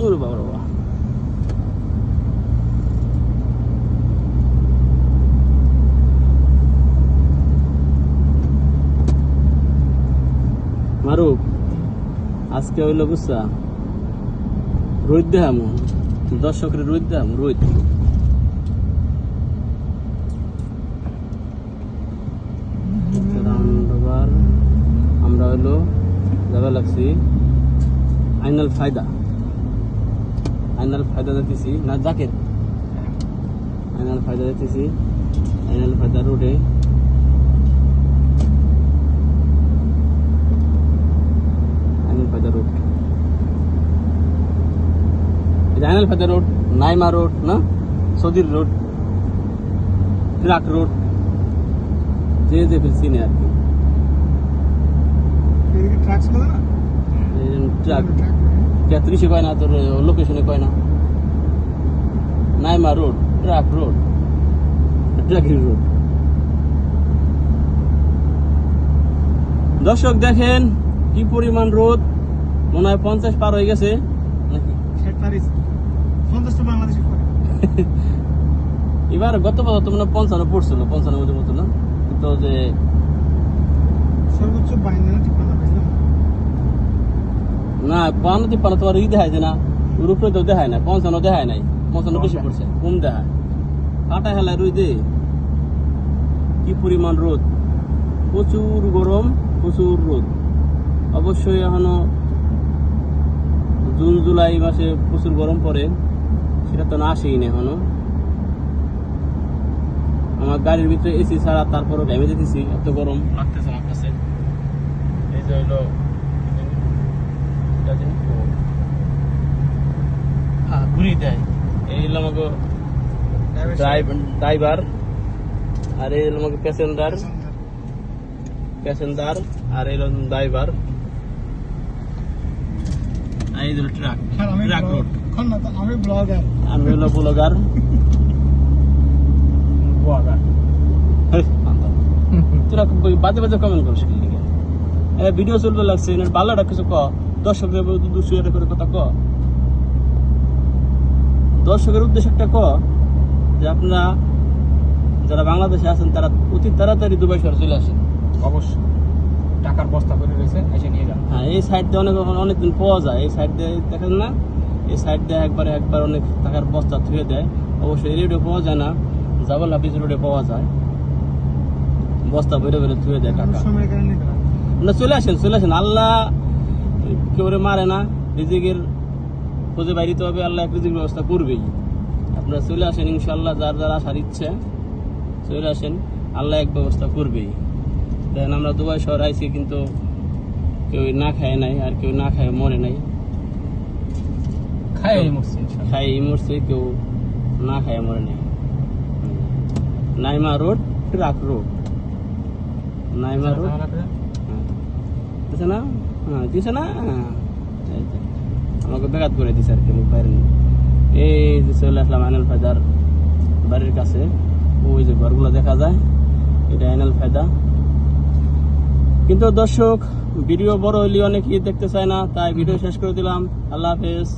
ওরে বাবা বাবা মারুফ আজকে হইলো বুঝছা রোদ দেখামু দর্শকের রোদ দেখামু রোদ আমরা হইলো যাবে লাগছি আইনাল ফায়দা যেতেছি না জাকের আইনাল ফায়দা যেতেছি আইনাল ফায়দা রোডে আইনাল ফায়দা রোড নাইমা রোড না সৌদির রোড ট্রাক রোড যে চিনে আর কি ট্রাক 33 কয় না তোর লোকেশনে কয় না নাইমা রোড ট্রাকের রোড দর্শক দেখেন কি পরিমাণ রোদ মনে হয় 50 পার হয়ে গেছে নাকি এবার গত বছর তো মনে হয় 55 পড়ছিল 95 মতো না কিন্তু যে সর্বোচ্চ 52 না 52 তোমার ই দেখায় না রূপে তো দেখায় না 55 দেখায় নাই 55 বেশি পড়ছে কম দেখায় কাটা হেলায় রুই দে কি পরিমাণ রোদ প্রচুর গরম প্রচুর রোদ অবশ্যই এখনো জুন জুলাই মাসে প্রচুর গরম পড়ে সেটা তো না আসেই না এখনো আমার গাড়ির ভিতরে এসি ছাড়া তারপরও ড্যামে যেতেছি এত গরম লাগতেছে আমার কাছে এই যে হইলো ঘুরি দেয় এই হলো আমাকে ড্রাইভার আর এই হলো আমাকে প্যাসেঞ্জার আর এই হলো ড্রাইভার এই হলো ট্রাক রোড আমি হলো ব্লগার তোরা বাজে কমেন্ট করিস ভিডিও চলতে লাগছে ভালো কিছু ক দর্শকের করে কথা ক দর্শকের উদ্দেশ্যে একটা ক যে আপনারা যারা বাংলাদেশে আছেন তারা অতি তাড়াতাড়ি দুবাই শহরে চলে আসেন অবশ্যই টাকার বস্তা করে রয়েছে এসে নিয়ে যান হ্যাঁ এই সাইড দিয়ে অনেকদিন পাওয়া যায় এই সাইড দিয়ে দেখেন না এই সাইড দিয়ে একবার অনেক টাকার বস্তা ধুয়ে দেয় অবশ্যই এই রোডে পাওয়া যায় না জাবাল হাফিজ রোডে পাওয়া যায় বস্তা বেরো ধুয়ে দেয় টাকা না চলে আসেন আল্লাহ কেউ মারে না রিজিকের খোঁজে বাইরিতে হবে আল্লাহ এক রিজিকের ব্যবস্থা করবেই আপনারা চলে আসেন ইনশাআল্লাহ যার আসার ইচ্ছে চলে আসেন আল্লাহ এক ব্যবস্থা করবেই দেখেন আমরা দুবাই শহর আইছি কিন্তু কেউ না খায় নাই আর কেউ না খায় মরে নাই খাই মরছে কেউ না খায় মরে নাই Naima road truck road Naima road দিছে না আমাকে বেকাত করে দিছে আর কি বাইরে এই যে চলে আসলাম আইনাল ফায়দার বাড়ির কাছে ওই যে ঘরগুলো দেখা যায় এটা আইনাল ফায়দা কিন্তু দর্শক ভিডিও বড় হইলে অনেকেই দেখতে চায় না তাই ভিডিও শেষ করে দিলাম আল্লাহ হাফেজ।